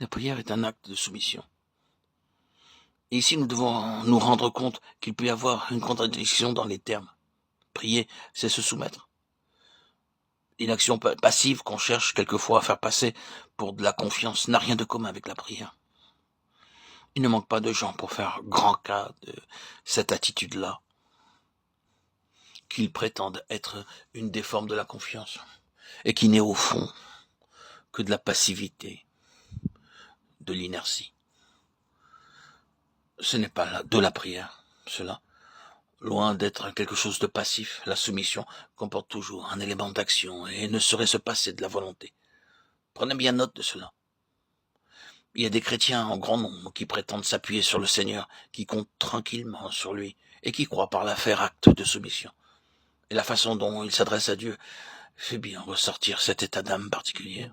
La prière est un acte de soumission. Et ici, nous devons nous rendre compte qu'il peut y avoir une contradiction dans les termes. Prier, c'est se soumettre. Une action passive qu'on cherche quelquefois à faire passer pour de la confiance n'a rien de commun avec la prière. Il ne manque pas de gens pour faire grand cas de cette attitude-là, qu'ils prétendent être une des formes de la confiance, et qui n'est au fond que de la passivité, de l'inertie. Ce n'est pas de la prière, cela. Loin d'être quelque chose de passif, la soumission comporte toujours un élément d'action et ne saurait se passer de la volonté. Prenez bien note de cela. Il y a des chrétiens en grand nombre qui prétendent s'appuyer sur le Seigneur, qui comptent tranquillement sur lui et qui croient par là faire acte de soumission. Et la façon dont ils s'adressent à Dieu fait bien ressortir cet état d'âme particulier.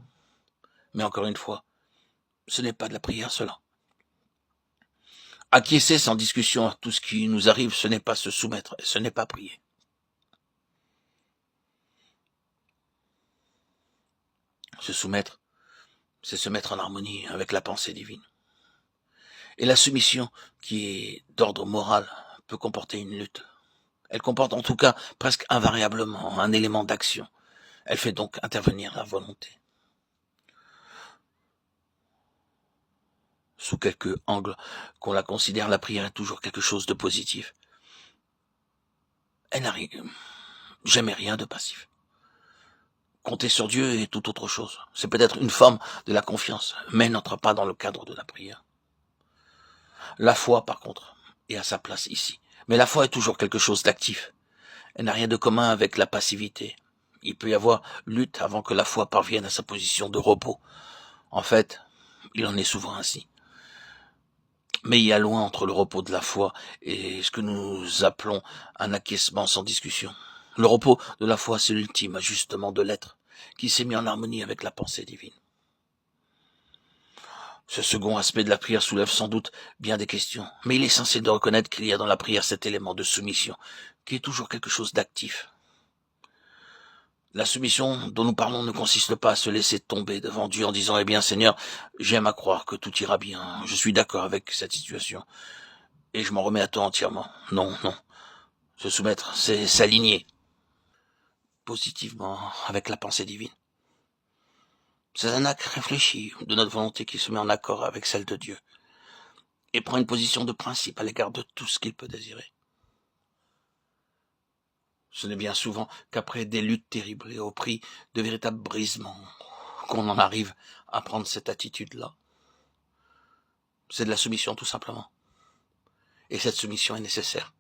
Mais encore une fois, ce n'est pas de la prière cela. Acquiescer sans discussion à tout ce qui nous arrive, ce n'est pas se soumettre, ce n'est pas prier. Se soumettre, c'est se mettre en harmonie avec la pensée divine. Et la soumission, qui est d'ordre moral, peut comporter une lutte. Elle comporte en tout cas presque invariablement un élément d'action. Elle fait donc intervenir la volonté. Sous quelque angle qu'on la considère, la prière est toujours quelque chose de positif. Elle n'a jamais rien de passif. Compter sur Dieu est tout autre chose. C'est peut-être une forme de la confiance, mais n'entre pas dans le cadre de la prière. La foi, par contre, est à sa place ici. Mais la foi est toujours quelque chose d'actif. Elle n'a rien de commun avec la passivité. Il peut y avoir lutte avant que la foi parvienne à sa position de repos. En fait, il en est souvent ainsi. Mais il y a loin entre le repos de la foi et ce que nous appelons un acquiescement sans discussion. Le repos de la foi, c'est l'ultime ajustement de l'être, qui s'est mis en harmonie avec la pensée divine. Ce second aspect de la prière soulève sans doute bien des questions, mais il est essentiel de reconnaître qu'il y a dans la prière cet élément de soumission, qui est toujours quelque chose d'actif. La soumission dont nous parlons ne consiste pas à se laisser tomber devant Dieu en disant « Eh bien Seigneur, j'aime à croire que tout ira bien, je suis d'accord avec cette situation, et je m'en remets à toi entièrement. » Non, non. Se soumettre, c'est s'aligner positivement avec la pensée divine. C'est un acte réfléchi de notre volonté qui se met en accord avec celle de Dieu et prend une position de principe à l'égard de tout ce qu'il peut désirer. Ce n'est bien souvent qu'après des luttes terribles et au prix de véritables brisements qu'on en arrive à prendre cette attitude-là. C'est de la soumission tout simplement. Et cette soumission est nécessaire.